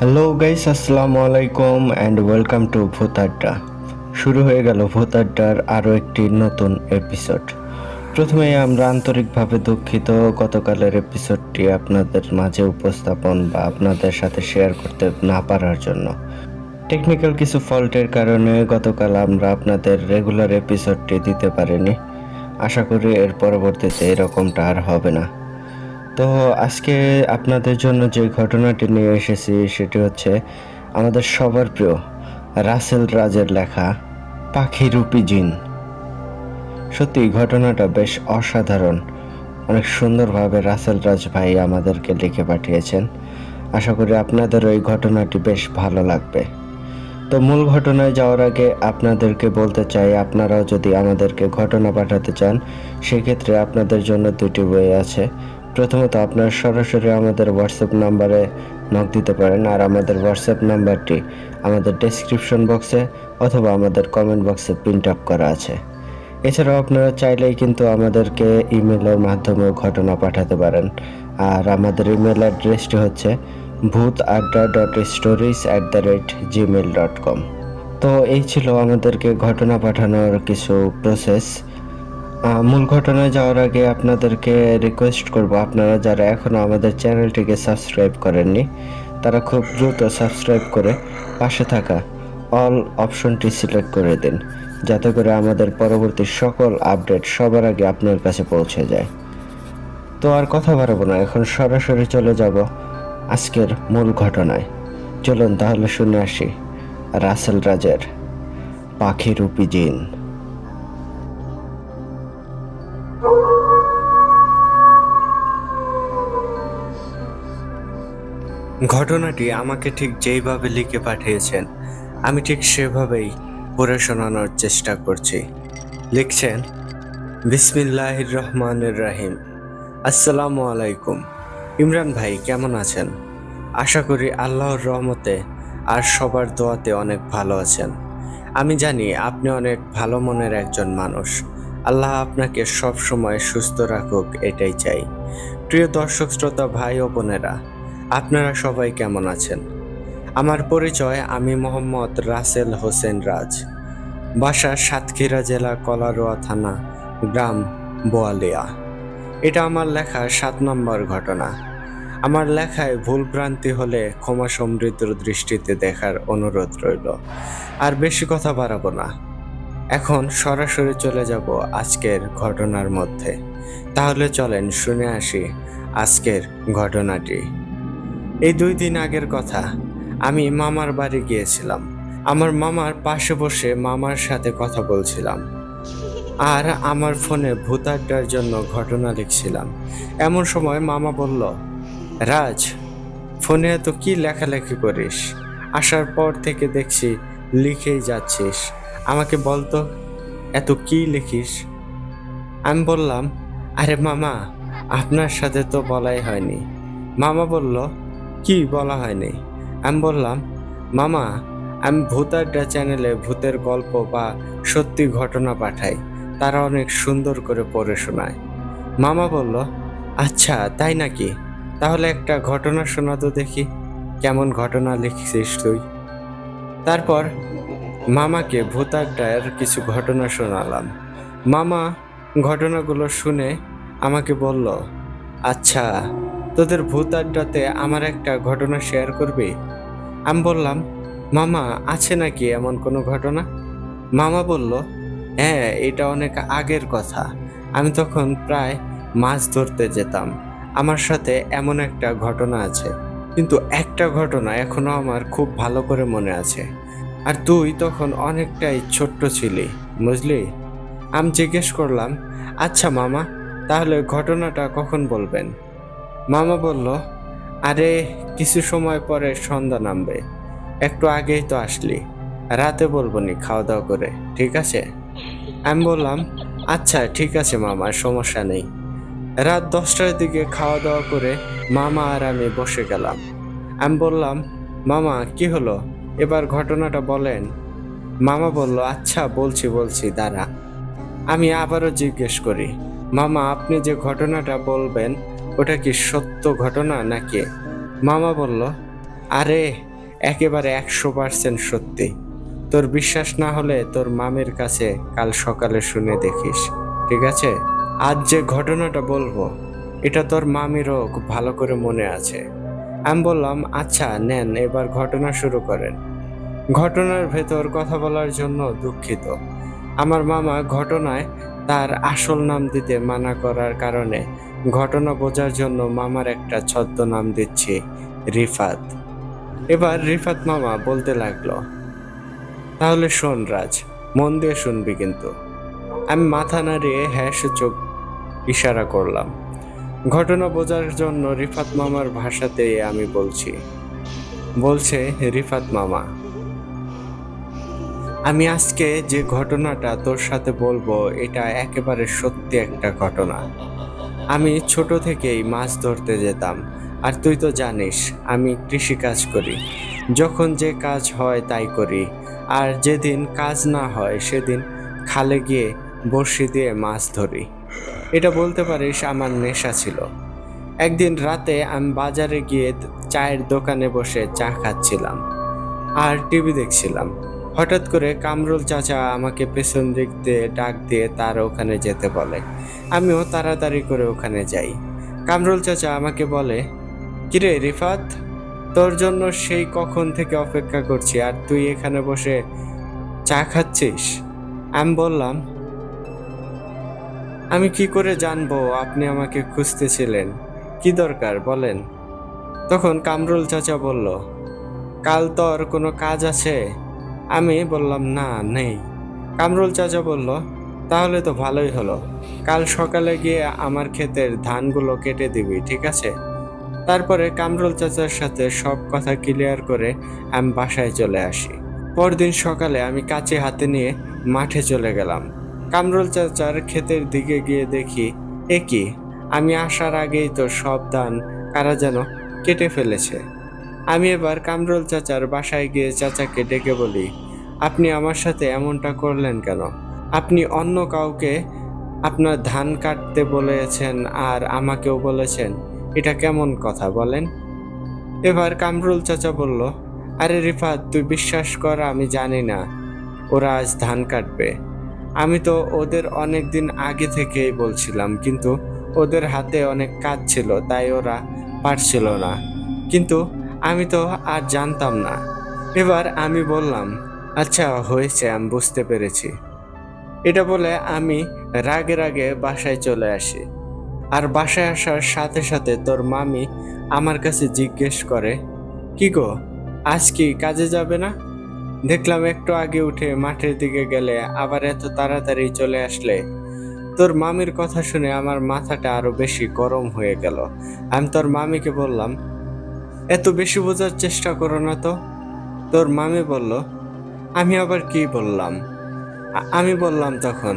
Hello guys, আসসালামু আলাইকুম and welcome to ভূত আড্ডা। শুরু হয়ে গেল ভূত আড্ডার আরও একটি নতুন এপিসোড। প্রথমেই আমরা আন্তরিকভাবে দুঃখিত গতকালের এপিসোডটি আপনাদের মাঝে উপস্থাপন বা আপনাদের সাথে শেয়ার করতে না পারার জন্য। টেকনিক্যাল কিছু ফল্টের কারণে গতকাল আমরা আপনাদের রেগুলার এপিসোডটি দিতে পারিনি। আশা করি এর পরবর্তীতে এরকমটা আর হবে না। তো আজকে আপনাদের জন্য যে ঘটনাটি নিয়ে এসেছি সেটি হচ্ছে আমাদের সবার প্রিয় রাসেল রাজের লেখা পাখিরূপী জিন। সত্যি ঘটনাটা বেশ অসাধারণ। অনেক সুন্দরভাবে রাসেল রাজ ভাই আমাদেরকে লিখে পাঠিয়েছেন। আশা করি আপনাদের ওই ঘটনাটি বেশ ভালো লাগবে। তো মূল ঘটনায় যাওয়ার আগে আপনাদেরকে বলতে চাই, আপনারাও যদি আমাদেরকে ঘটনা পাঠাতে চান সেক্ষেত্রে আপনাদের জন্য দুটি বই আছে। প্রথমত আপনারা সরাসরি আমাদের হোয়াটসঅ্যাপ নাম্বারে নক দিতে পারেন, আর আমাদের হোয়াটসঅ্যাপ নাম্বারটি আমাদের ডেসক্রিপশন বক্সে অথবা আমাদের কমেন্ট বক্সে প্রিন্ট আপ করা আছে। এছাড়াও আপনারা চাইলেই কিন্তু আমাদেরকে ইমেলের মাধ্যমেও ঘটনা পাঠাতে পারেন, আর আমাদের ইমেল অ্যাড্রেসটি হচ্ছে bhutadda.stories@gmail.com। তো এই ছিল আমাদেরকে ঘটনা পাঠানোর কিছু প্রসেস। মূল ঘটনায় যাওয়ার আগে আপনাদেরকে রিকোয়েস্ট করব, আপনারা যারা এখনও আমাদের চ্যানেলটিকে সাবস্ক্রাইব করেননি তারা খুব দ্রুত সাবস্ক্রাইব করে পাশে থাকা অল অপশনটি সিলেক্ট করে দিন, যাতে করে আমাদের পরবর্তী সকল আপডেট সবার আগে আপনার কাছে পৌঁছে যায়। তো আর কথা বাড়াবো না, এখন সরাসরি চলে যাব আজকের মূল ঘটনায়। চলুন তাহলে শুনে আসি রাসেল রাজের পাখিরূপী জিন। ঘটনাটি আমাকে ঠিক যেইভাবে লিখে পাঠিয়েছেন আমি ঠিক সেভাবেই পড়ে শোনানোর চেষ্টা করছি। লিখছেন, বিসমিল্লাহির রহমানির রাহিম। আসসালামু আলাইকুম। ইমরান ভাই কেমন আছেন? আশা করি আল্লাহর রহমতে আর সবার দোয়াতে অনেক ভালো আছেন। আমি জানি আপনি অনেক ভালো মনের একজন মানুষ। আল্লাহ আপনাকে সব সময় সুস্থ রাখুক, এটাই চাই। প্রিয় দর্শক শ্রোতা ভাই ও বোনেরা, আপনারা সবাই কেমন আছেন? আমার পরিচয়, আমি মোহাম্মদ রাসেল হোসেন রাজ, বাসা সাতক্ষীরা জেলা কলারোয়া থানা, গ্রাম বোয়ালিয়া। এটা আমার লেখা 7 নম্বর ঘটনা। আমার লেখায় ভুল ভ্রান্তি হলে ক্ষমা সমৃদ্ধ দৃষ্টিতে দেখার অনুরোধ রইল। আর বেশি কথা বাড়াবো না, এখন সরাসরি চলে যাব আজকের ঘটনার মধ্যে। তাহলে চলেন শুনে আসি আজকের ঘটনাটি। এই 2 দিন আগের কথা, আমি মামার বাড়ি গিয়েছিলাম। আমার মামার পাশে বসে মামার সাথে কথা বলছিলাম, আর আমার ফোনে ভূত আড্ডার জন্য ঘটনা লিখছিলাম। এমন সময় মামা বলল, রাজ, ফোনে এত কি লেখালেখি করিস? আসার পর থেকে দেখছি লিখেই যাচ্ছিস। আমাকে বলতো এত কি লিখিস? আমি বললাম, আরে মামা, আপনার সাথে তো বলাই হয়নি। মামা বলল, কি বলা হয়নি? আমি বললাম, মামা, আমি ভূত আড্ডা চ্যানেলে ভূতের গল্প বা সত্যি ঘটনা পাঠাই, তারা অনেক সুন্দর করে পড়ে শোনায়। মামা বলল, আচ্ছা তাই নাকি? তাহলে একটা ঘটনা শোনা তো দেখি, কেমন ঘটনা লিখছিস তুই। তারপর মামাকে ভূত আড্ডার কিছু ঘটনা শোনালাম। মামা ঘটনাগুলো শুনে আমাকে বলল, আচ্ছা, তোদের ভূত আড্ডাতে আমার একটা ঘটনা শেয়ার করবি? আমি বললাম, মামা, আছে নাকি এমন কোনো ঘটনা? মামা বলল, হ্যাঁ, এটা অনেক আগের কথা। আমি তখন প্রায় মাছ ধরতে যেতাম। আমার সাথে এমন একটা ঘটনা আছে, কিন্তু একটা ঘটনা এখনো আমার খুব ভালো করে মনে আছে। আর তুই তখন অনেকটাই ছোট্ট ছিলি, বুঝলি? আমি জিজ্ঞেস করলাম, আচ্ছা মামা, তাহলে ঘটনাটা কখন বলবেন? মামা বলল, আরে কিছু সময় পরে সন্ধ্যা নামবে, একটু আগেই তো আসলি, রাতে বলবো নি, খাওয়া দাওয়া করে, ঠিক আছে? আমি বললাম, আচ্ছা ঠিক আছে মামা, সমস্যা নেই। রাত 10টার দিকে খাওয়া দাওয়া করে মামা আর আমি বসে গেলাম। আমি বললাম, মামা কি হলো, এবার ঘটনাটা বলেন। মামা বলল, আচ্ছা বলছি দাঁড়া। আমি আবারও জিজ্ঞেস করি, মামা, আপনি যে ঘটনাটা বলবেন ওটা কি সত্য ঘটনা নাকি? মামা বলল, আরে একেবারে 100% সত্যি। তোর বিশ্বাস না হলে তোর মামির কাছে কাল সকালে শুনে দেখিস, ঠিক আছে? আজ যে ঘটনাটা বলবো এটা তোর মামিরও খুব ভালো করে মনে আছে। আমি বললাম, আচ্ছা নেন, এবার ঘটনা শুরু করেন। ঘটনার ভেতর কথা বলার জন্য দুঃখিত। আমার মামা ঘটনায় তার আসল নাম দিতে মানা করার কারণে ঘটনা বোঝার জন্য মামার একটা ছদ্মনাম দিচ্ছি, রিফাত। এবার রিফাত মামা বলতে লাগলো, তাহলে শোন রাজ, মন দিয়ে শুনবি কিন্তু। আমি মাথা নাড়িয়ে হ্যাঁ সূচক ইশারা করলাম। ঘটনা বোঝার জন্য রিফাত মামার ভাষাতেই আমি বলছে রিফাত মামা, আমি আজকে যে ঘটনাটা তোর সাথে বলবো এটা একেবারে সত্যি একটা ঘটনা। আমি ছোট থেকেই মাছ ধরতে যেতাম, আর তুই তো জানিস আমি কৃষিকাজ করি। যখন যে কাজ হয় তাই করি, আর যেদিন কাজ না হয় সেদিন খালে গিয়ে বড়শি দিয়ে মাছ ধরি। এটা বলতে পারিস আমার নেশা ছিল। একদিন রাতে আমি বাজারে গিয়ে চায়ের দোকানে বসে চা খাচ্ছিলাম আর টিভি দেখছিলাম। হঠাৎ করে কামরুল চাচা আমাকে পেছন দিক দিয়ে ডাক দিয়ে তার ওখানে যেতে বলে। আমিও তাড়াতাড়ি করে ওখানে যাই। কামরুল চাচা আমাকে বলে, কিরে রিফাত, তোর জন্য সেই কখন থেকে অপেক্ষা করছি, আর তুই এখানে বসে চা খাচ্ছিস? আমি বললাম, আমি কি করে জানবো আপনি আমাকে খুঁজতেছিলেন? কি দরকার বলেন? তখন কামরুল চাচা বলল, কাল তোর কোনো কাজ আছে? আমি বললাম, না নেই। কামরুল চাচা বলল, তাহলে তো ভালোই হলো, কাল সকালে গিয়ে আমার ক্ষেতের ধানগুলো কেটে দিবি, ঠিক আছে? তারপরে কামরুল চাচার সাথে সব কথা ক্লিয়ার করে আমি বাসায় চলে আসি। পরদিন সকালে আমি কাঁচি হাতে নিয়ে মাঠে চলে গেলাম। কামরুল চাচার ক্ষেতের দিকে গিয়ে দেখি, এ কি, আমি আসার আগেই তো সব ধান কারা যেন কেটে ফেলেছে। আমি এবার কামরুল চাচার বাসায় গিয়ে চাচাকে ডেকে বলি, আপনি আমার সাথে এমনটা করলেন কেন? আপনি অন্য কাউকে আপনার ধান কাটতে বলেছেন আর আমাকেও বলেছেন, এটা কেমন কথা বলেন? এবার কামরুল চাচা বলল, আরে রিফাত, তুই বিশ্বাস কর আমি জানি না ওরা আজ ধান কাটবে। আমি তো ওদের অনেক দিন আগে থেকেই বলছিলাম, কিন্তু ওদের হাতে অনেক কাজ ছিল তাই ওরা পারছিল না। কিন্তু আমি তো আর জানতাম না। এবার আমি বললাম, আচ্ছা হয়েছে, আমি বুঝতে পেরেছি। এটা বলে আমি রাগে রাগে বাসায় চলে আসি। আর বাসায় আসার সাথে সাথে তোর মামি আমার কাছে জিজ্ঞেস করে, কি গো, আজ কি কাজে যাবে না? দেখলাম একটু আগে উঠে মাঠের দিকে গেলে আবার এত তাড়াতাড়ি চলে আসলে। তোর মামির কথা শুনে আমার মাথাটা আরো বেশি গরম হয়ে গেল। আমি তোর মামিকে বললাম, এত বেশি বোঝার চেষ্টা করো না তো। তোর মামি বলল, আমি আবার কি বললাম? আমি বললাম তখন,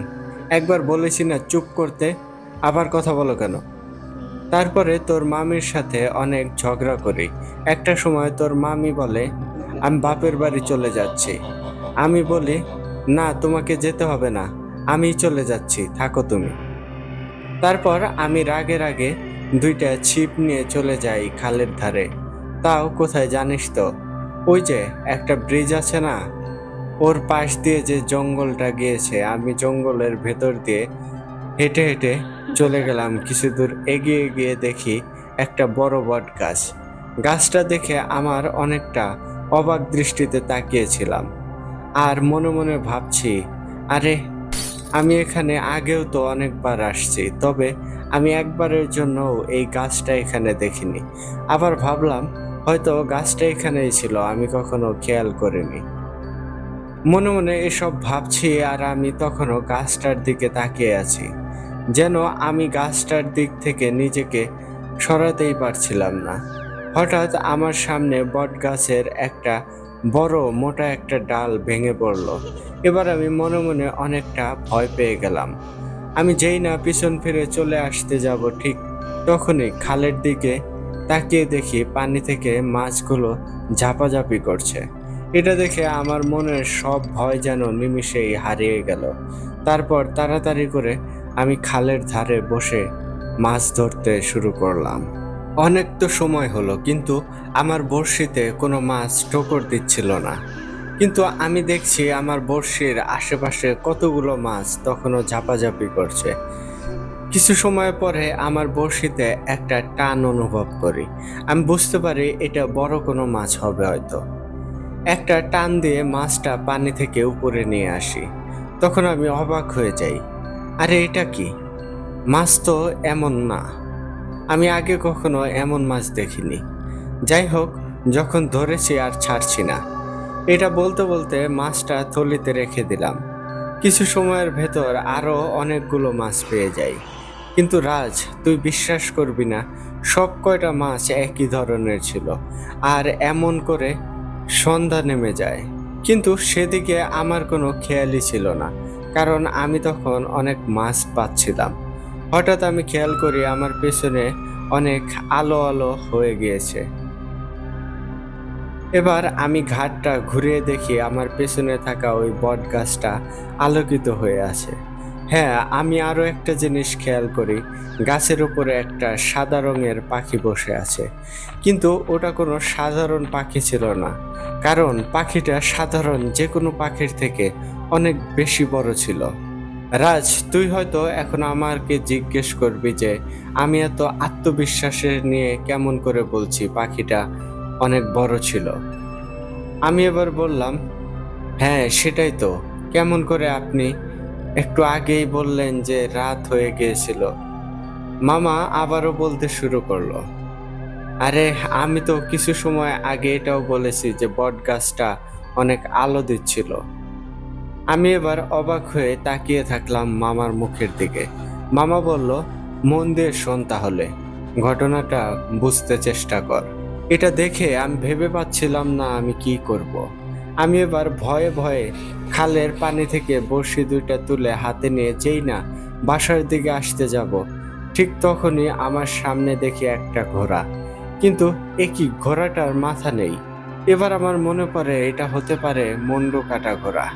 একবার বলেছি না চুপ করতে, আবার কথা বলো কেন? তারপরে তোর মামির সাথে অনেক ঝগড়া করি। একটা সময় তোর মামি বলে, আমি বাপের বাড়ি চলে যাচ্ছি। আমি বলি, না তোমাকে যেতে হবে না, আমি চলে যাচ্ছি, থাকো তুমি। তারপর আমি রাগে রাগে দুইটা ছিপ নিয়ে চলে যাই খালের ধারে। তাও কোথায় জানিস তো? ওই যে একটা ব্রিজ আছে না, ওর পাশ দিয়ে যে জঙ্গলটা গিয়েছে, আমি জঙ্গলের ভেতর দিয়ে হেঁটে হেঁটে চলে গেলাম। কিছু দূর এগিয়ে গিয়ে দেখি একটা বড় বট গাছ। গাছটা দেখে আমার অনেকটা অবাক দৃষ্টিতে তাকিয়েছিলাম, আর মনে মনে ভাবছি, আরে আমি এখানে আগেও তো অনেকবার আসছি, তবে আমি একবারের জন্য এই গাছটা এখানে দেখিনি। আবার ভাবলাম হয়তো গাছটা এখানেই ছিল, আমি কখনো খেয়াল করিনি। মনে মনে এসব ভাবছি আর আমি তখনও গাছটার দিকে তাকিয়ে আছি, যেন আমি গাছটার দিক থেকে নিজেকে সরাতেই পারছিলাম না। হঠাৎ আমার সামনে বট গাছের একটা বড় মোটা একটা ডাল ভেঙে পড়ল। এবার আমি মনে মনে অনেকটা ভয় পেয়ে গেলাম। আমি যেই না পিছন ফিরে চলে আসতে যাব, ঠিক তখনই খালের দিকে তাকিয়ে দেখি পানি থেকে মাছগুলো ঝাপাঝাপি করছে। এটা দেখে আমার মনের সব ভয় যেন নিমিষেই হারিয়ে গেল। তারপর তাড়াতাড়ি করে আমি খালের ধারে বসে মাছ ধরতে শুরু করলাম। অনেক তো সময় হলো, কিন্তু আমার বড়শিতে কোনো মাছ ঠোকর দিচ্ছিল না। কিন্তু আমি দেখছি আমার বড়শির আশেপাশে কতগুলো মাছ তখনও ঝাপাঝাপি করছে। কিছু সময় পরে আমার বড়শিতে একটা টান অনুভব করি। আমি বুঝতে পারি এটা বড় কোনো মাছ হবে হয়তো। একটা টান দিয়ে মাছটা পানি থেকে উপরে নিয়ে আসি। তখন আমি অবাক হয়ে যাই। আরে এটা কি? মাছ তো এমন না। আমি আগে কখনো এমন মাছ দেখিনি। যাই হোক, যখন ধরেছি আর ছাড়ছি না। এটা বলতে বলতে মাছটা থলিতে রেখে দিলাম। কিছু সময়ের ভেতর আরো অনেকগুলো মাছ পেয়ে যাই। কিন্তু রাজ, তুই বিশ্বাস করবি না, সব কয়টা মাছ একই ধরনের ছিল। আর এমন করে সন্ধ্যা নেমে যায়। কিন্তু সেদিকে আমার কোনো খেয়ালই ছিল না, কারণ আমি তখন অনেক মাছ পাচ্ছিলাম। হঠাৎ আমি খেয়াল করি আমার পেছনে অনেক আলো আলো হয়ে গিয়েছে। এবার আমি ঘাটটা ঘুরিয়ে দেখি আমার পেছনে থাকা ওই বট গাছটা আলোকিত হয়ে আছে। হ্যাঁ, আমি আরো একটা জিনিস খেয়াল করি, গাছের উপরে একটা সাদা রঙের পাখি বসে আছে। কিন্তু ওটা কোনো সাধারণ পাখি ছিল না, কারণ পাখিটা সাধারণ যে কোনো পাখির থেকে অনেক বেশি বড় ছিল। রাজ, তুই হয়তো এখন আমাকে জিজ্ঞেস করবি যে আমি এত আত্মবিশ্বাসের নিয়ে কেমন করে বলছি পাখিটা অনেক বড় ছিল। আমি এবার বললাম, হ্যাঁ সেটাই তো। কেমন করে আপনি একটু আগেই বললেন যে রাত হয়ে গিয়েছিল। মামা আবারও বলতে শুরু করলো, আরে আমি তো কিছু সময় আগে এটাও বলেছি যে বট গাছটা অনেক আলো দিচ্ছিল। আমি এবার অবাক হয়ে তাকিয়ে থাকলাম মামার মুখের দিকে। মামা বলল, মন দিয়ে শোন তাহলে, ঘটনাটা বুঝতে চেষ্টা কর। এটা দেখে আমি ভেবে পাচ্ছিলাম না আমি কি করব। আমি এবার ভয়ে ভয়ে খালের পানি থেকে বড়শি দুইটা তুলে হাতে নিয়ে যেই না বাসার দিকে আসতে যাব, ঠিক তখনই আমার সামনে দেখি একটা ঘোড়া। কিন্তু এ কি, ঘোড়াটার মাথা নেই। এবার আমার মনে পড়ে এটা হতে পারে মুন্ডু কাটা ঘোড়া।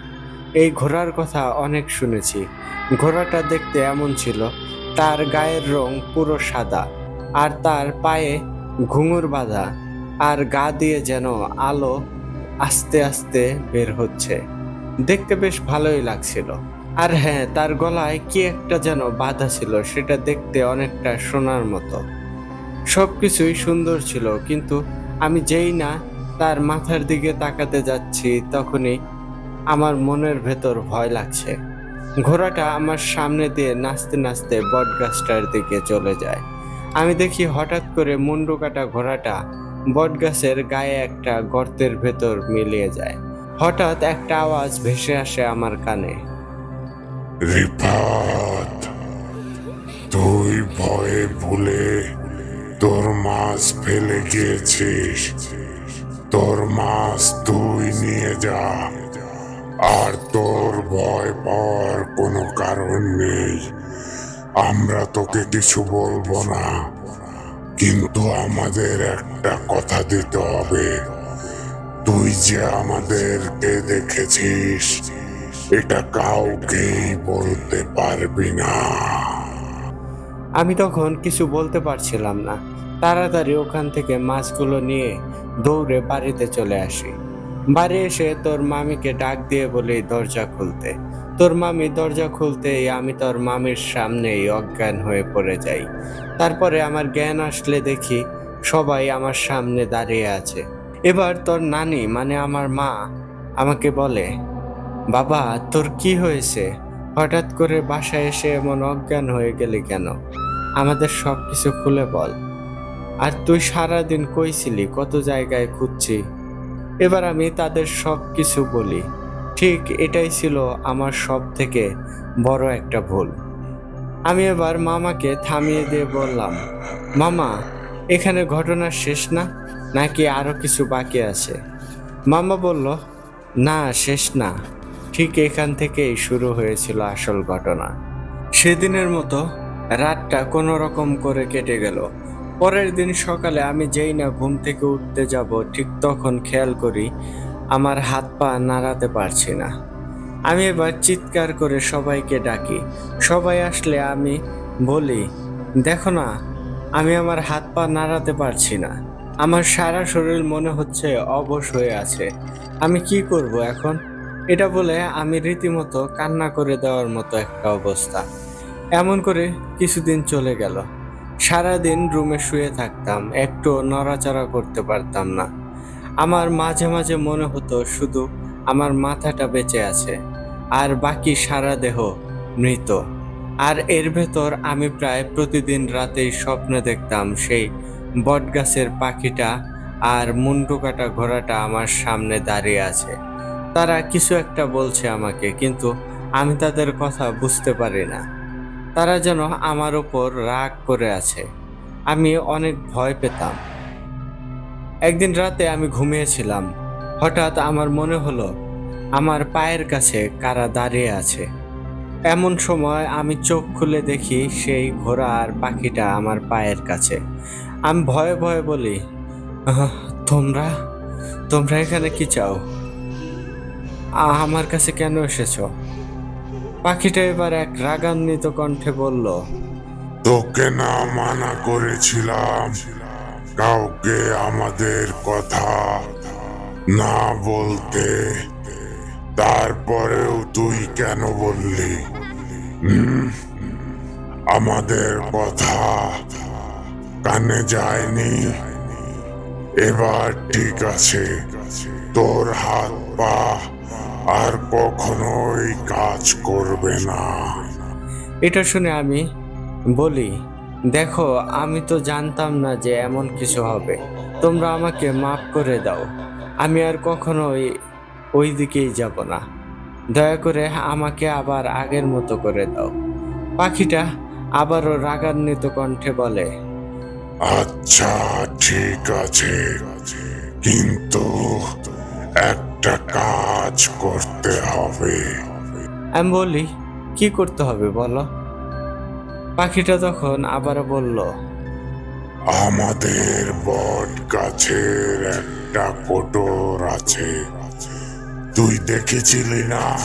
এই ঘোড়ার কথা অনেক শুনেছি। ঘোড়াটা দেখতে এমন ছিল, তার গায়ের রং পুরো সাদা, আর তার পায়ে ঘুঙুর বাঁধা, আর গা দিয়ে যেন আলো আস্তে আস্তে বের হচ্ছে। দেখতে বেশ ভালোই লাগছিল। আর হ্যাঁ, তার গলায় কি একটা যেন বাঁধা ছিল, সেটা দেখতে অনেকটা সোনার মতো। সবকিছুই সুন্দর ছিল, কিন্তু আমি যেই না তার মাথার দিকে তাকাতে যাচ্ছি তখনই আমার মনের ভেতর ভয় লাগছে। ঘোড়াটা আমার সামনে দিয়ে নাচতে নাচতে বটগাছটার দিকে চলে যায়। আমি দেখি হঠাৎ করে মুন্ডু কাটা ঘোড়াটা বটগাছের গায়ে একটা গর্তের ভেতর মিলিয়ে যায়। হঠাৎ একটা আওয়াজ ভেসে আসে আমার কানে। রিফাত, তুই ভয়ে ভুলে তোর মাছ ফেলে গিয়েছিস। তোর মাছ তুই নিয়ে যা, আর তোর ভয় পাওয়ার কোনো কারণ নেই। আমরা তোকে কিছু বলবো না, কিন্তু আমাদের একটা কথা দিতে হবে। তুই যে আমাদেরকে দেখেছিস, এটা কাউকেই বলতে পারবি না। আমি তখন কিছু বলতে পারছিলাম না। তাড়াতাড়ি ওখান থেকে মাছগুলো নিয়ে দৌড়ে বাড়িতে চলে আসি। বাড়ি এসে তোর মামিকে ডাক দিয়ে বলি দরজা খুলতে। তোর মামি দরজা খুলতেই আমি তোর মামির সামনেই অজ্ঞান হয়ে পড়ে যাই। তারপরে আমার জ্ঞান আসলে দেখি সবাই আমার সামনে দাঁড়িয়ে আছে। এবার তোর নানি মানে আমার মা আমাকে বলে, বাবা তোর কি হয়েছে? হঠাৎ করে বাসায় এসে এমন অজ্ঞান হয়ে গেলি কেন? আমাদের সবকিছু খুলে বল। আর তুই সারাদিন কই ছিলি, কত জায়গায় খুঁজছি। এবার আমি তাদের সবকিছু বলি। ঠিক এটাই ছিল আমার সব থেকে বড় একটা ভুল। আমি এবার মামাকে থামিয়ে দিয়ে বললাম, মামা, এখানে ঘটনা শেষ না, নাকি আরো কিছু বাকি আছে? মামা বলল, না শেষ না, ঠিক এখান থেকেই শুরু হয়েছিল আসল ঘটনা। সেদিনের মতো রাতটা কোনো রকম করে কেটে গেল। পরের দিন সকালে আমি যেই না ঘুম থেকে উঠতে যাব, ঠিক তখন খেয়াল করি আমার হাত পা নাড়াতে পারছি না। আমি এবার চিৎকার করে সবাইকে ডাকি। সবাই আসলে আমি বলি, দেখো না, আমি আমার হাত পা নাড়াতে পারছি না। আমার সারা শরীর মনে হচ্ছে অবশ হয়ে আছে। আমি কি করব এখন? এটা বলে আমি রীতিমতো কান্না করে দেওয়ার মতো একটা অবস্থা। এমন করে কিছুদিন চলে গেল। সারাদিন রুমে শুয়ে থাকতাম, একটু নড়াচড়া করতে পারতাম না। আমার মাঝে মাঝে মনে হতো শুধু আমার মাথাটা বেঁচে আছে, আর বাকি সারা দেহ মৃত। আর এর ভেতর আমি প্রায় প্রতিদিন রাতেই স্বপ্নে দেখতাম সেই বটগাছের পাখিটা আর মুন্ডু কাটা ঘোড়াটা আমার সামনে দাঁড়িয়ে আছে। তারা কিছু একটা বলছে আমাকে, কিন্তু আমি তাদের কথা বুঝতে পারি না। তারা যেন আমার ওপর রাগ করে আছে। আমি অনেক ভয় পেতাম। একদিন রাতে আমি ঘুমিয়েছিলাম। হঠাৎ আমার মনে হলো আমার পায়ের কাছে কারা দাঁড়িয়ে আছে। এমন সময় আমি চোখ খুলে দেখি সেই ঘোড়া আর পাখিটা আমার পায়ের কাছে। আমি ভয়ে ভয়ে বলি, "আহ, তোমরা তোমরা এখানে কি চাও? আমার কাছে কেন এসেছো?" পাখিটা এবার এক রাগান্বিত কণ্ঠে বলল, তোকে না মানা করেছিলাম কাউকে আমাদের কথা না বলতে? তারপরেও তুই কেন বললি? আমাদের কথা কানে যায়নি? এবার ঠিক আছে, তোর হাত পা আর কখনোই কাজ করবে না। এটা শুনে আমি বলি, দেখো, আমি তো জানতাম না যে এমন কিছু হবে। তোমরা আমাকে মাফ করে দাও। আমি আর কখনোই ওই দিকেই যাব না। দয়া করে আমাকে আবার আগের মতো করে দাও। পাখিটা আবারও রাগান্বিত কণ্ঠে বলে, আচ্ছা, ঠিক আছে, কিন্তু একটা কাজ করতে হবে। আমি বলি, কি করতে হবে বলো? পাখিটা তখন আবারও বলল, আমাদের বট গাছের একটা কোটর আছে, তুই দেখেছিলি না?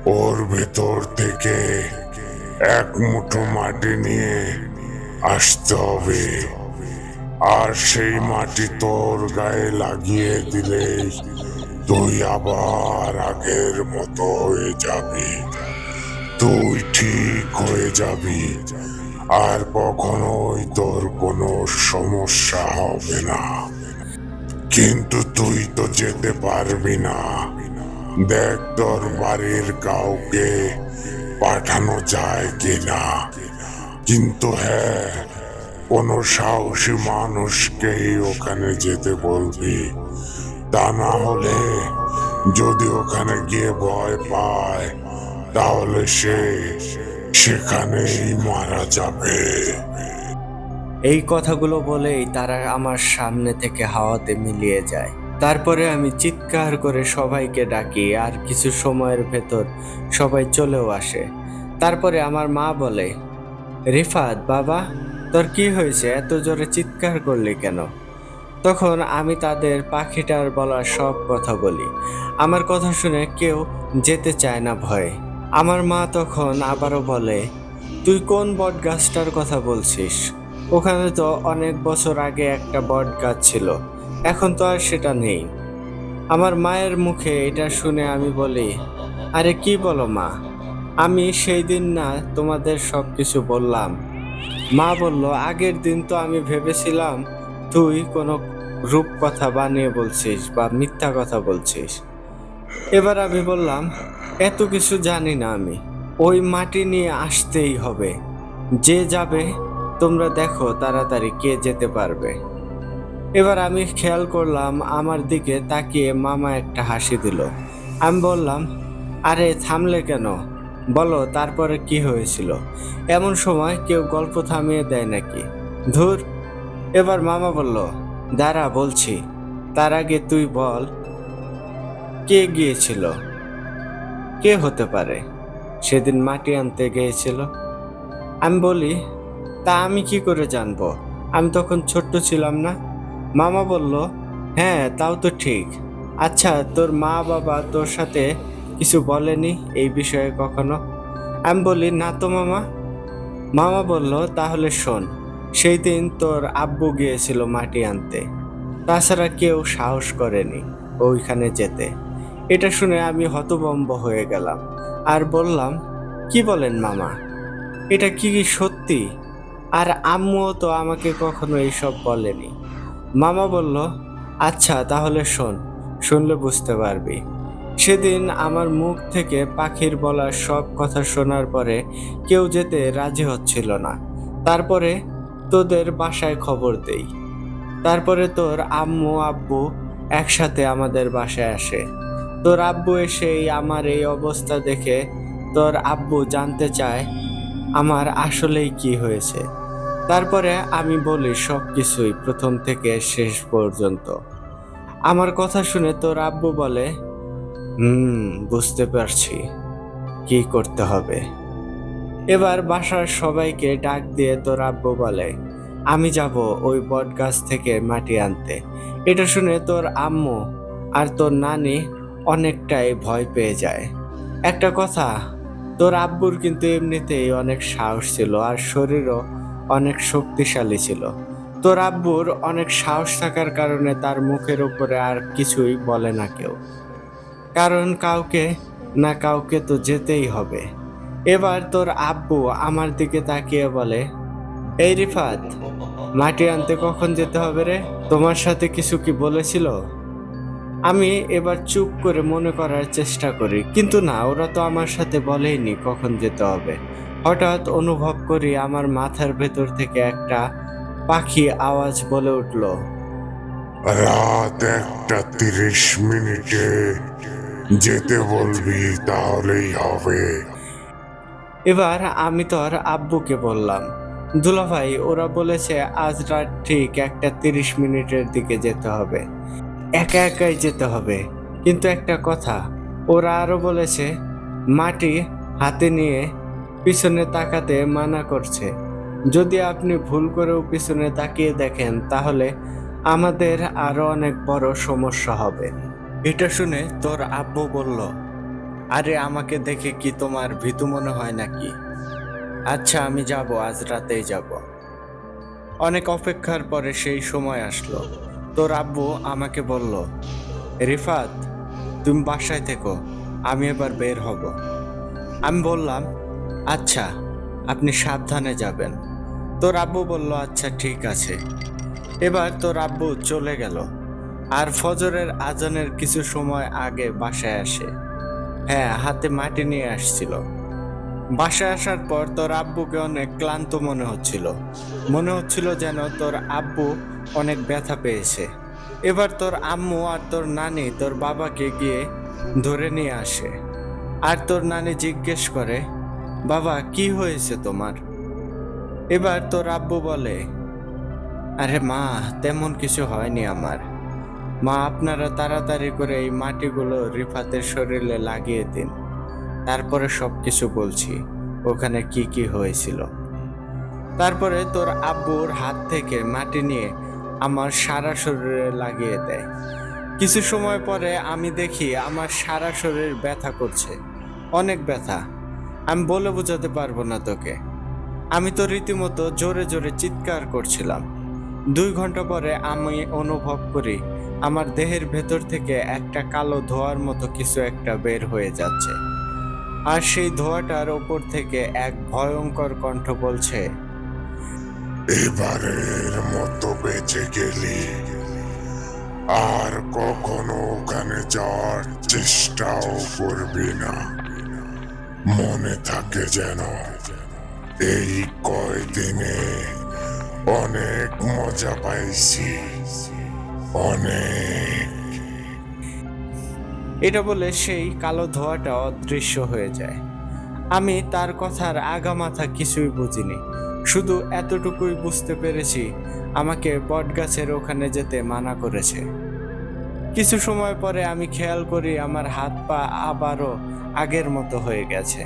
ওর ভেতর থেকে এক মুঠো মাটি নিয়ে আসতে হবে, আর সেই মাটি তোর গায়ে লাগিয়ে দিলেই তুই আবার আগের মতো হয়ে যাবি। তুই ঠিক হয়ে যাবি, আর কখনোই তোর কোনো সমস্যা হবে না। কিন্তু তুই তো যেতে পারবি না। দেখ তোর বাড়ির কাউকে পাঠানো যায় কিনা। কিন্তু হ্যাঁ, কোনো সাহসী মানুষকেই ওখানে যেতে বলবি। তা না হলে যদি ওখানে গিয়ে ভয় পায়, তাহলে সে সেখানেই মারা যাবে। এই কথাগুলো বলেই তারা আমার সামনে থেকে হাওয়াতে মিলিয়ে যায়। তারপরে আমি চিৎকার করে সবাইকে ডাকি, আর কিছু সময়ের ভেতর সবাই চলেও আসে। তারপরে আমার মা বলে, রিফাত বাবা, তোর কি হয়েছে? এত জোরে চিৎকার করলি কেন? তখন আমি তাদের পাখিটার বলা সব কথা বলি। আমার কথা শুনে কেউ যেতে চায় না ভয়ে। আমার মা তখন আবারও বলে, তুই কোন বট গাছটার কথা বলছিস? ওখানে তো অনেক বছর আগে একটা বট গাছ ছিল, এখন তো আর সেটা নেই। আমার মায়ের মুখে এটা শুনে আমি বলি, আরে কি বলো মা? আমি সেই দিন না তোমাদের সব কিছু বললাম? মা বলল, আগের দিন তো আমি ভেবেছিলাম তুই কোনো রূপকথা বানিয়ে বলছিস বা মিথ্যা কথা বলছিস। এবার আমি বললাম, এত কিছু জানি না আমি। ওই মাটি নিয়ে আসতেই হবে। যে যাবে, তোমরা দেখো তাড়াতাড়ি কে যেতে পারবে। এবার আমি খেয়াল করলাম আমার দিকে তাকিয়ে মামা একটা হাসি দিল। আমি বললাম, আরে থামলে কেন? বলো তারপরে কি হয়েছিল? এমন সময় কেউ গল্প থামিয়ে দেয় নাকি? ধুর। এবার মামা বলল, দাঁড়া বলছি। তার আগে তুই বল, কে গিয়েছিল? কে হতে পারে সেদিন মাটি আনতে গিয়েছিল? আমি বলি, তা আমি কি করে জানবো? আমি তখন ছোট্ট ছিলাম না। মামা বলল, হ্যাঁ তাও তো ঠিক। আচ্ছা, তোর মা বাবা তোর সাথে কিছু বলেনি এই বিষয়ে কখনো? আমি বলি, না তো মামা। মামা বলল, তাহলে শোন। সেই দিন তোর আব্বু গিয়েছিল মাটি আনতে, তাছাড়া কেউ সাহস করেনি ওইখানে যেতে। এটা শুনে আমি হতভম্ব হয়ে গেলাম আর বললাম, কি বলেন মামা, এটা কি সত্যি? আর আম্মুও তো আমাকে কখনো এইসব বলেনি। মামা বলল, আচ্ছা তাহলে শোন, শুনলে বুঝতে পারবি। সেদিন আমার মুখ থেকে পাখির বলা সব কথা শোনার পরে কেউ যেতে রাজি হচ্ছিল না। তারপরে তোদের বাসায় খবর দেই। তারপরে তোর আম্মু আব্বু একসাথে আমাদের বাসায় আসে। তোর আব্বু এসেই আমার এই অবস্থা দেখে তোর আব্বু জানতে চায় আমার আসলেই কি হয়েছে। তারপরে আমি বলি সব কিছুই প্রথম থেকে শেষ পর্যন্ত। আমার কথা শুনে তোর আব্বু বলে, বুঝতে পারছি কি করতে হবে। এবার বাসার সবাইকে ডাক দিয়ে তোর আব্বু বলে, আমি যাব ওই বট গাছ থেকে মাটি আনতে। এটা শুনে তোর আম্মু আর তোর নানি অনেকটাই ভয় পেয়ে যায়। একটা কথা, তোর আব্বুর কিন্তু এমনিতেই অনেক সাহস ছিল আর শরীরও অনেক শক্তিশালী ছিল। তোর আব্বুর অনেক সাহস থাকার কারণে তার মুখের উপরে আর কিছুই বলে না কেউ, কারণ কাউকে না কাউকে তো যেতেই হবে। এবার তোর আব্বু আমার দিকে তাকিয়ে বলে, এই রিফাত, মাটি আনতে কখন যেতে হবে রে? তোমার সাথে কিছু কি বলেছিল? আমি এবার চুপ করে মনে করার চেষ্টা করি, কিন্তু না, ওরা তো আমার সাথে বলেইনি কখন যেতে হবে। হঠাৎ অনুভব করি আমার মাথার ভেতর থেকে একটা পাখি আওয়াজ বলে উঠল, রাত 1:30 যেতে বলবি, তাহলেই হবে। এবার আমি তোর আব্বুকে বললাম, দুলাভাই, ওরা বলেছে আজ রাত ঠিক 1:30 দিকে যেতে হবে। একা একাই যেতে হবে, কিন্তু একটা কথা, ওরা আরো বলেছে মাটি হাতে নিয়ে পিছনে তাকাতে মানা করছে। যদি আপনি ভুল করেও পিছনে তাকিয়ে দেখেন তাহলে আমাদের আরো অনেক বড় সমস্যা হবে। এটা শুনে তোর আব্বু বলল, আরে আমাকে দেখে কি তোমার ভীতু মনে হয় নাকি? আচ্ছা আমি যাব, আজ রাতেই যাব। অনেক অপেক্ষার পরে সেই সময় আসলো। তোর আব্বু আমাকে বলল, রিফাত, তুমি বাসায় থেকো, আমি এবার বের হব। আমি বললাম, আচ্ছা, আপনি সাবধানে যাবেন। তোর আব্বু বলল, আচ্ছা ঠিক আছে। এবার তোর আব্বু চলে গেল আর ফজরের আজানের কিছু সময় আগে বাসায় আসে। হ্যাঁ, হাতে মাটি নিয়ে আসছিল। বাসায় আসার পর তোর আব্বুকে অনেক ক্লান্ত মনে হচ্ছিল যেন তোর আব্বু অনেক ব্যথা পেয়েছে। এবার তোর আম্মু আর তোর নানি তোর বাবাকে গিয়ে ধরে নিয়ে আসে। আর তোর নানি জিজ্ঞেস করে, বাবা কি হয়েছে তোমার? এবার তোর আব্বু বলে, আরে মা, তেমন কিছু হয়নি আমার। মা, আপনারা তাড়াতাড়ি করে এই মাটিগুলো রিফাতের শরীরে লাগিয়ে দিন, তারপরে সবকিছু বলছি ওখানে কি কি হয়েছিল। তারপরে তোর আব্বুর হাত থেকে মাটি নিয়ে আমার সারা শরীরে লাগিয়ে দেয়। কিছু সময় পরে আমি দেখি আমার সারা শরীর ব্যথা করছে, অনেক ব্যথা। আমি বলে বোঝাতে পারবো না তোকে। আমি তো রীতিমতো জোরে জোরে চিৎকার করছিলাম। 2 ঘন্টা পরে আমি অনুভব করি আমার দেহের ভেতর থেকে একটা কালো ধোঁয়ার মতো কিছু একটা বের হয়ে যাচ্ছে। আর সেই ধোঁয়াটার ওপর থেকে এক ভয়ঙ্কর কণ্ঠ বলছে, এবারের মতো বেঁচে গেলি, আর কখনো ওখানে যাওয়ার চেষ্টাও করবি না। মনে থাকে যেন, এই কয়দিনে অনেক মজা পাইছি, অনেক। এটা বলে সেই কালো ধোঁয়াটা অদৃশ্য হয়ে যায়। আমি তার কথার আগামাথা কিছুই বুঝিনি, শুধু এতটুকুই বুঝতে পেরেছি আমাকে বটগাছের ওখানে যেতে মানা করেছে। কিছু সময় পরে আমি খেয়াল করি আমার হাত পা আবারও আগের মতো হয়ে গেছে।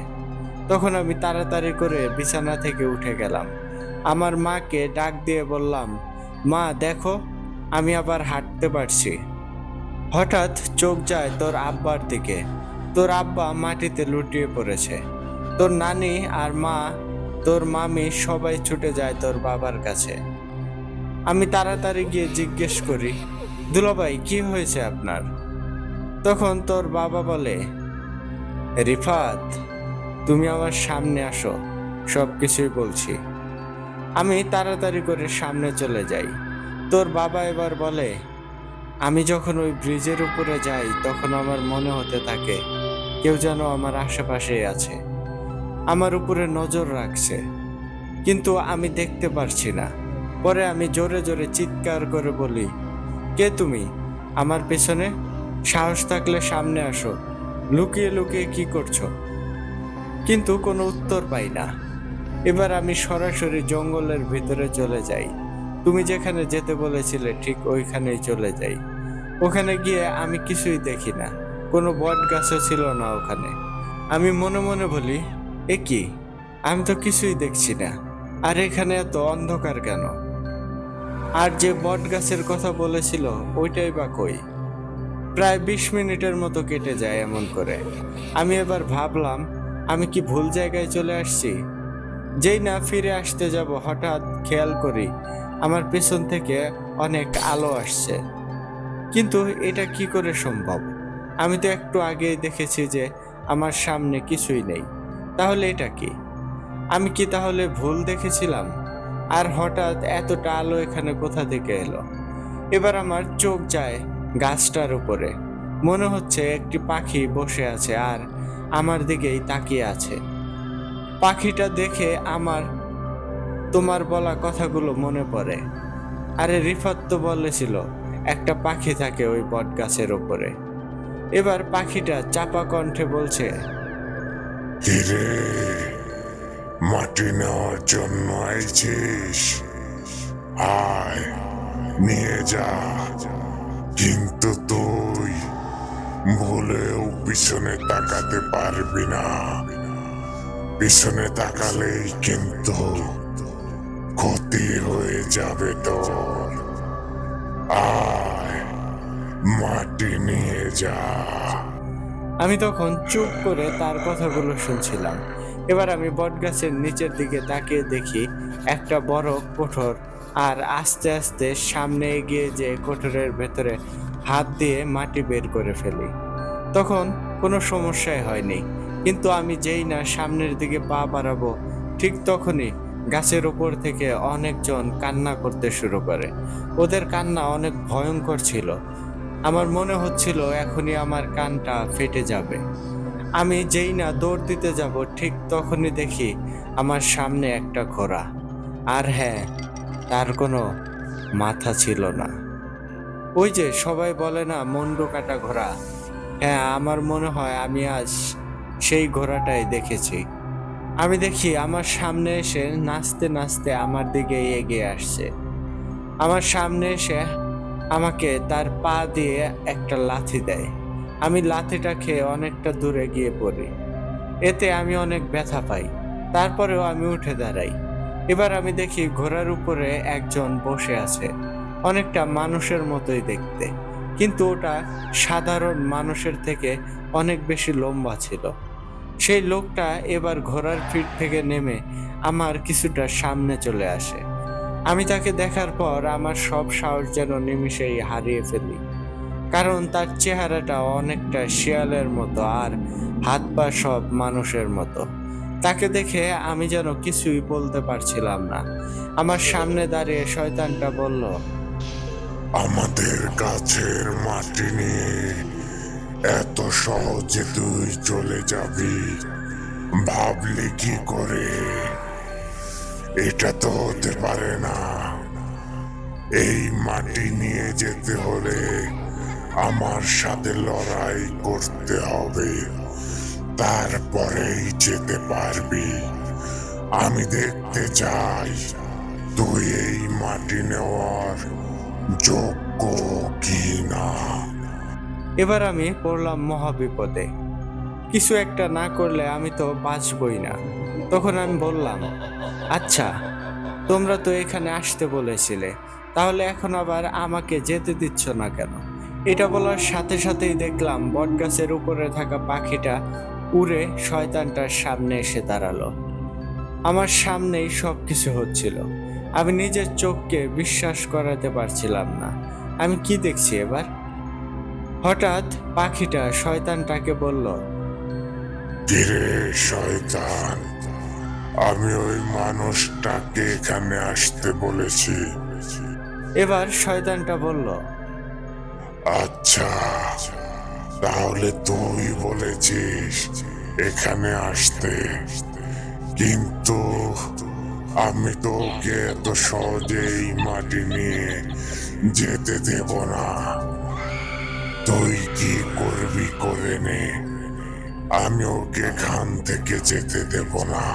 তখন আমি তাড়াতাড়ি করে বিছানা থেকে উঠে গেলাম। আমার মাকে ডাক দিয়ে বললাম, মা দেখো, আমি আবার হাঁটতে পারছি। হঠাৎ চোখ যায় তোর আব্বার দিকে। তোর আব্বা মাটিতে লুটিয়ে পড়েছে। তোর নানি আর মা তোর মামি সবাই ছুটে যায় তোর বাবার কাছে। আমি তাড়াতাড়ি গিয়ে জিজ্ঞেস করি, দুলাভাই কি হয়েছে আপনার? তখন তোর বাবা বলে, রিফাত, তুমি আমার সামনে আসো, সব কিছুই বলছি। আমি তাড়াতাড়ি করে সামনে চলে যাই। তোর বাবা এবার বলে, আমি যখন ওই ব্রিজের উপরে যাই তখন আমার মনে হতে থাকে কেউ যেন আমার আশেপাশেই আছে, আমার উপরে নজর রাখছে, কিন্তু আমি দেখতে পারছি না। পরে আমি জোরে জোরে চিৎকার করে বলি, কে তুমি? আমার পেছনে সাহস থাকলে সামনে আসো, লুকিয়ে লুকিয়ে কি করছো? কিন্তু কোনো উত্তর পাই না। এবার আমি সরাসরি জঙ্গলের ভিতরে চলে যাই। তুমি যেখানে যেতে বলেছিলে ঠিক ওইখানেই চলে যাই। ওখানে গিয়ে আমি কিছুই দেখি না, কোনো বট গাছও ছিল না ওখানে। আমি মনে মনে বলি, এ কি, আমি তো কিছুই দেখছি না, আর এখানে এত অন্ধকার কেন? আর যে বট গাছের কথা বলেছিল ওইটাই বা কই? প্রায় 20 মিনিটের মতো কেটে যায় এমন করে। আমি এবার ভাবলাম, আমি কি ভুল জায়গায় চলে আসছি? যেই না ফিরে আসতে যাব হঠাৎ খেয়াল করি আমার পেছন থেকে অনেক আলো আসছে। কিন্তু এটা কি করে সম্ভব? আমি তো একটু আগেই দেখেছি যে আমার সামনে কিছুই নেই। তাহলে এটা কি? আমি কি তাহলে ভুল দেখেছিলাম? আর হঠাৎ এতটা আলো এখানে কোথা থেকে এলো? এবার আমার চোখ যায় গাছটার উপরে। মনে হচ্ছে একটি পাখি বসে আছে আর আমার দিকেই তাকিয়ে আছে। পাখিটা দেখে আমার তোমার বলা কথাগুলো মনে পড়ে। আরে রিফাত তো বলেছিল একটা পাখি থাকে ওই বট গাছের ওপরে। এবার পাখিটা চাপা কণ্ঠে বলছে, কিরে, মাটি নেওয়ার জন্য আইছিস? আয়, নিয়ে যা। কিন্তু তুই ভুলেও পিছনে তাকাতে পারবি না। পিছনে তাকালেই কিন্তু ক্ষতি হয়ে যাবে তোর। আয়, মাটি নিয়ে যা। আমি তখন চুপ করে তার কথাগুলো শুনছিলাম। এবার আমি বটগাছের নিচের দিকে তাকিয়ে দেখি একটা বড় কোঠর, আর আস্তে আস্তে সামনে এগিয়ে যে কোঠরের ভেতরে হাত দিয়ে মাটি বের করে ফেলি। তখন কোনো সমস্যাই হয়নি, কিন্তু আমি যেই না সামনের দিকে পা বাড়াবো ঠিক তখনই গাছের ওপর থেকে অনেকজন কান্না করতে শুরু করে। ওদের কান্না অনেক ভয়ঙ্কর ছিল। আমার মনে হচ্ছিল এখনই আমার কানটা ফেটে যাবে। আমি যেই না দৌড় দিতে যাব ঠিক তখনই দেখি আমার সামনে একটা ঘোড়া। আর হ্যাঁ, তার কোনো মাথা ছিল না। ওই যে সবাই বলে না মুন্ডু কাটা ঘোড়া, হ্যাঁ আমার মনে হয় আমি আজ সেই ঘোড়াটাই দেখেছি। আমি দেখি আমার সামনে এসে নাচতে নাচতে আমার দিকে এগিয়ে আসছে। আমার সামনে এসে আমাকে তার পা দিয়ে একটা লাথি দেয়। আমি লাথিটা খেয়ে অনেকটা দূরে গিয়ে পড়ি। এতে আমি অনেক ব্যথা পাই। তারপরেও আমি উঠে দাঁড়াই। এবার আমি দেখি ঘোড়ার উপরে একজন বসে আছে, অনেকটা মানুষের মতোই দেখতে, কিন্তু ওটা সাধারণ মানুষের থেকে অনেক বেশি লম্বা ছিল। সেই লোকটা এবার ঘোড়ার পিঠ থেকে নেমে আমার কিছুটা সামনে চলে আসে। আমি তাকে দেখার পর আমার সব সাহস যেন নিমিষেই হারিয়ে ফেলি, কারণ তার চেহারাটা অনেকটা শিয়ালের মতো আর হাত পা সব মানুষের মতো। তাকে দেখে আমি যেন কিছুই বলতে পারছিলাম না। আমার সামনে দাঁড়িয়ে শয়তানটা বলল, আমাদের গাছের মাটি নিয়ে এত সহজে তুই চলে যাবি ভাবলি কি করে? এটা তো হতে পারে না। এই মাটি নিয়ে যেতে হলে আমার সাথে লড়াই করতে হবে, তারপরেই যেতে পারবি। আমি দেখতে চাই তুই এই মাটি নেওয়ার যোগ্য কি না। এবার আমি পড়লাম মহাবিপদে। কিছু একটা না করলে আমি তো বাঁচবই না। তখন আমি বললাম, আচ্ছা, তোমরা তো এখানে আসতে বলেছিলে, তাহলে এখন আবার আমাকে যেতে দিচ্ছ না কেন? এটা বলার সাথে সাথেই দেখলাম বটগাছের উপরে থাকা পাখিটা উড়ে শয়তানটার সামনে এসে দাঁড়ালো। আমার সামনেই সবকিছু হচ্ছিল। আমি নিজের চোখকে বিশ্বাস করাতে পারছিলাম না। আমি কি দেখছি এবার? হঠাৎ পাখিটা শয়তানটাকে বলল, কিরে শয়তান, আমি ওই মানুষটাকে এখানে আসতে বলেছি। এবার শয়তানটা বলল, আচ্ছা, তাহলে তুই বলেছিস এখানে আসতে, কিন্তু আমি তোকে এত সহজেই মাটি নিয়ে যেতে দেব না। তুই কি করবি করে নে, আমি ওকে এখান থেকে যেতে দেব না।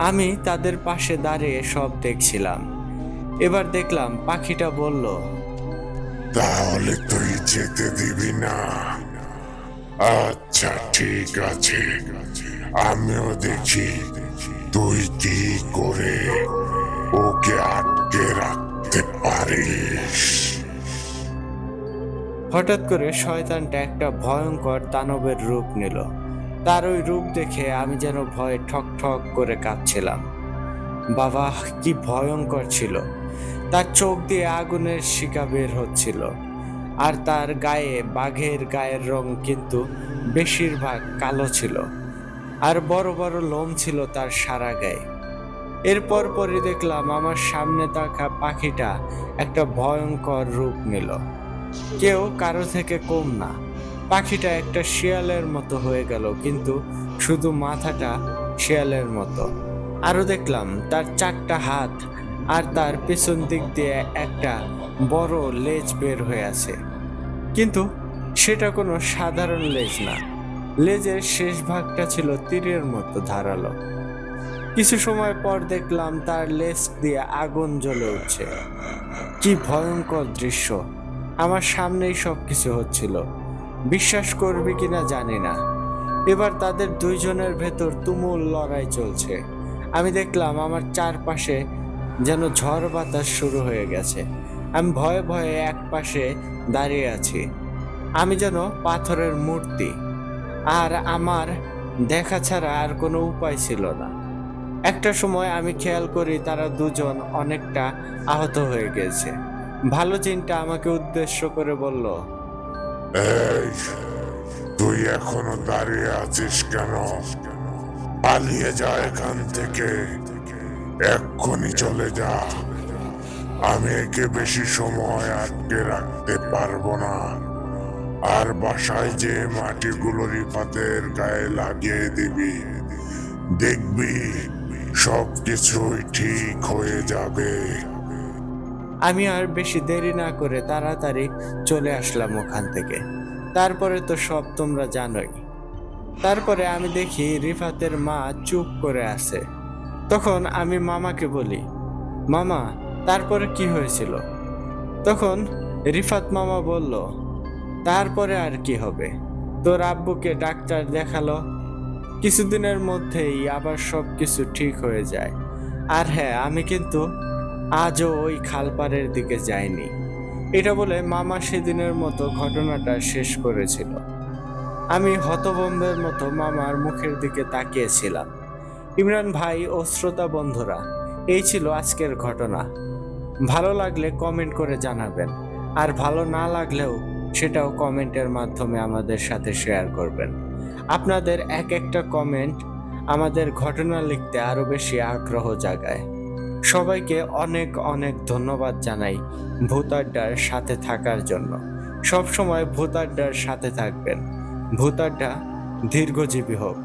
আমি তাদের পাশে দাঁড়িয়ে সব দেখছিলাম। এবার দেখলাম পাখিটা বলল, তাহলে তুই যেতে দিবি না? আচ্ছা ঠিক আছে, আমিও দেখি তুই কি করে ওকে আটকে রাখতে পারিস। হঠাৎ করে শয়তানটা একটা ভয়ঙ্কর দানবের রূপ নিল। তার ওই রূপ দেখে আমি যেন ভয়ে ঠক ঠক করে কাঁপছিলাম। বাবা, কি ভয়ঙ্কর ছিল! তার চোখ দিয়ে আগুনের শিখা বের হচ্ছিল, আর তার গায়ে বাঘের গায়ের রং, কিন্তু বেশিরভাগ কালো ছিল, আর বড় বড় লোম ছিল তার সারা গায়ে। এরপর পরই দেখলাম আমার সামনে থাকা পাখিটা একটা ভয়ঙ্কর রূপ নিল। কেউ কারো থেকে কম না। পাখিটা একটা শিয়ালের মতো হয়ে গেল, কিন্তু শুধু মাথাটা শিয়ালের মতো। আরো দেখলাম তার 4টা হাত, আর তার পেছন দিক দিয়ে একটা বড় লেজ বের হয়ে আছে। কিন্তু সেটা কোনো সাধারণ লেজ না। লেজের শেষ ভাগটা ছিল তীরের মতো ধারালো। কিছু সময় পর দেখলাম তার লেজ দিয়ে আগুন জ্বলে উঠছে। কি ভয়ঙ্কর দৃশ্য! আমার সামনেই সবকিছু হচ্ছিল। বিশ্বাস করবি কিনা জানি না। এবার তাদের দুইজনের ভেতর তুমুল লড়াই চলছে। আমি দেখলাম আমার চারপাশে যেন ঝড় বাতাস শুরু হয়ে গেছে। আমি ভয়ে ভয়ে এক পাশে দাঁড়িয়ে আছি। আমি যেন পাথরের মূর্তি, আর আমার দেখা ছাড়া আর কোনো উপায় ছিল না। একটা সময় আমি খেয়াল করি তারা দুজন অনেকটা আহত হয়ে গেছে। ভালো চিন্তা আমাকে উদ্দেশ্য করে বলল, এই, তুই এখনো দাঁড়িয়ে আছিস কেন? পালিয়ে যা এখান থেকে, এক্ষুনি চলে যা। আমি একে বেশি সময় আটকে রাখতে পারবো না। আর বাসায় যে মাটিগুলো রিফাতের গায়ে লাগিয়ে দিবি, দেখবি সব কিছুই ঠিক হয়ে যাবে। আমি আর বেশি দেরি না করে তাড়াতাড়ি চলে আসলাম ওখান থেকে। তারপরে তো সব তোমরা জানোই। তারপরে আমি দেখি রিফাতের মা চুপ করে আছে। তখন আমি মামাকে বলি, মামা, তারপরে কি হয়েছিল? তখন রিফাত মামা বলল, তারপরে আর কি হবে? তোর আব্বুকে ডাক্তার দেখালো, কিছুদিনের মধ্যেই আবার সব কিছু ঠিক হয়ে যায়। আর হ্যাঁ, আমি কিন্তু আজও ওই খালপাড়ের দিকে যাইনি। এটা বলে মামা সেদিনের মতো ঘটনাটা শেষ করেছিল। আমি হতভম্বের মতো মামার মুখের দিকে তাকিয়েছিলাম। ইমরান ভাই ও শ্রোতা বন্ধুরা, এই ছিল আজকের ঘটনা। ভালো লাগলে কমেন্ট করে জানাবেন, আর ভালো না লাগলেও সেটাও কমেন্টের মাধ্যমে আমাদের সাথে শেয়ার করবেন। আপনাদের এক একটা কমেন্ট আমাদের ঘটনা লিখতে আরো বেশি আগ্রহ জাগায়। সবাইকে অনেক অনেক ধন্যবাদ জানাই ভূত আড্ডার সাথে থাকার জন্য। সব সময় ভূত আড্ডার সাথে থাকবেন। ভূত আড্ডা দীর্ঘজীবী হোক।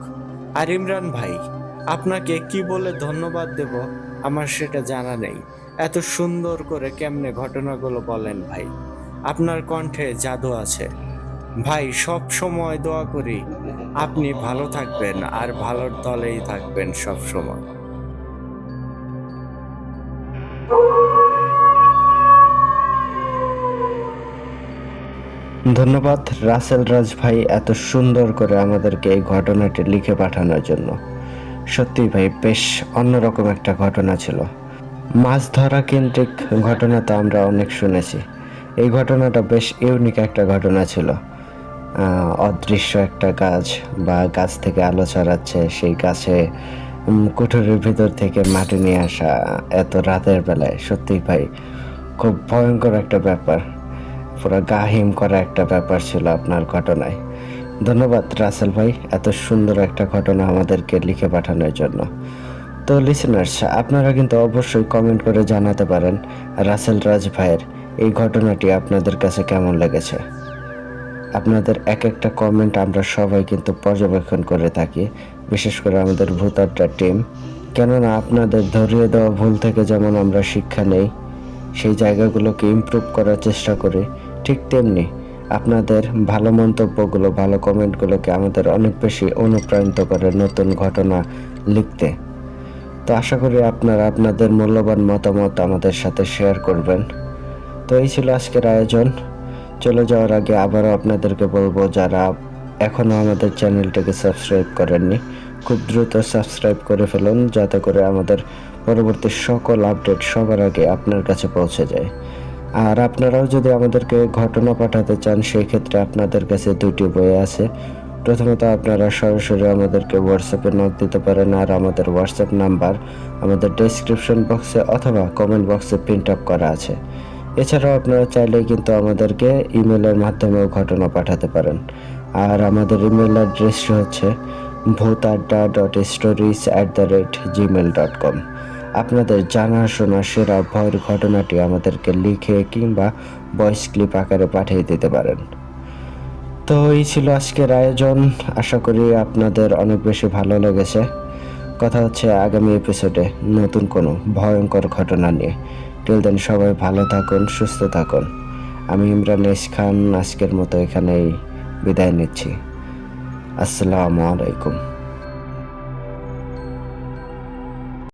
আর ইমরান ভাই, আপনাকে কি বলে ধন্যবাদ দেব আমার সেটা জানা নেই। এত সুন্দর করে কেমনে ঘটনাগুলো বলেন ভাই। আপনার কণ্ঠে জাদু আছে ভাই। সব সময় দোয়া করি আপনি ভালো থাকবেন, আর ভালোর দলেই থাকবেন সব সময়। ধন্যবাদ রাসেল রাজ ভাই এত সুন্দর করে আমাদেরকে এই ঘটনাটি লিখে পাঠানোর জন্য। সত্যি ভাই, বেশ অন্যরকম একটা ঘটনা ছিল। মাছ ধরা কেন্দ্রিক ঘটনা তো আমরা অনেক শুনেছি, এই ঘটনাটা বেশ ইউনিক একটা ঘটনা ছিল। অদৃশ্য একটা গাছ বা গাছ থেকে আলো ছড়াচ্ছে, সেই গাছে কুঠুরির ভিতর থেকে মাটি নিয়ে আসা এত রাতের বেলায়, সত্যিই ভাই খুব ভয়ঙ্কর একটা ব্যাপার, পুরো গা হিম করা একটা ব্যাপার ছিল আপনার ঘটনায়। ধন্যবাদ রাসেল ভাই এত সুন্দর একটা ঘটনা আমাদেরকে লিখে পাঠানোর জন্য। তো লিসেনার্স, আপনারা কিন্তু অবশ্যই কমেন্ট করে জানাতে পারেন রাসেল রাজ ভাইয়ের এই ঘটনাটি আপনাদের কাছে কেমন লেগেছে। আপনাদের এক একটা কমেন্ট আমরা সবাই কিন্তু পর্যবেক্ষণ করে থাকি, বিশেষ করে আমাদের ভূত আড্ডা টিম। কেননা আপনাদের ধরিয়ে দেওয়া ভুল থেকে যেমন আমরা শিক্ষা নেই, সেই জায়গাগুলোকে ইমপ্রুভ করার চেষ্টা করি, ঠিক তেমনি আপনাদের ভালো মন্তব্যগুলো, ভালো কমেন্টগুলোকে আমাদের অনেক বেশি অনুপ্রাণিত করে নতুন ঘটনা লিখতে। তো আশা করি আপনারা আপনাদের মূল্যবান মতামত আমাদের সাথে শেয়ার করবেন। তো এই ছিল আজকের আয়োজন। চলে যাওয়ার আগে আবারও আপনাদেরকে বলবো, যারা এখনও আমাদের চ্যানেলটিকে সাবস্ক্রাইব করেননি, খুব দ্রুত সাবস্ক্রাইব করে ফেলুন, যাতে করে আমাদের পরবর্তী সকল আপডেট সবার আগে আপনার কাছে পৌঁছে যায়। আর আপনারাও যদি আমাদেরকে ঘটনা পাঠাতে চান, সেই ক্ষেত্রে আপনাদের কাছে দুইটি বই আছে। প্রথমত আপনারা সরাসরি আমাদেরকে হোয়াটসঅ্যাপে নক দিতে পারেন, আর আমাদের হোয়াটসঅ্যাপ নাম্বার আমাদের ডেসক্রিপশন বক্সে অথবা কমেন্ট বক্সে প্রিন্ট আপ করা আছে। এছাড়াও আপনারা চাইলেই কিন্তু আমাদেরকে ইমেলের মাধ্যমেও ঘটনা পাঠাতে পারেন। আর আমাদের ইমেল অ্যাড্রেসটি হচ্ছে bhutadda.stories@gmail.com। আপনাদের জানাশোনা সেরা ভয়ের ঘটনাটি আমাদেরকে লিখে কিংবা ভয়েস ক্লিপ আকারে পাঠিয়ে দিতে পারেন। তো এই ছিল আজকের আয়োজন, আশা করি আপনাদের অনেক বেশি ভালো লেগেছে। কথা হচ্ছে আগামী এপিসোডে নতুন কোনো ভয়ঙ্কর ঘটনা নিয়ে। টিল দেন সবাই ভালো থাকুন, সুস্থ থাকুন। আমি ইমরান খান আজকের মতো এখানেই বিদায় নিচ্ছি। আসসালামু আলাইকুম।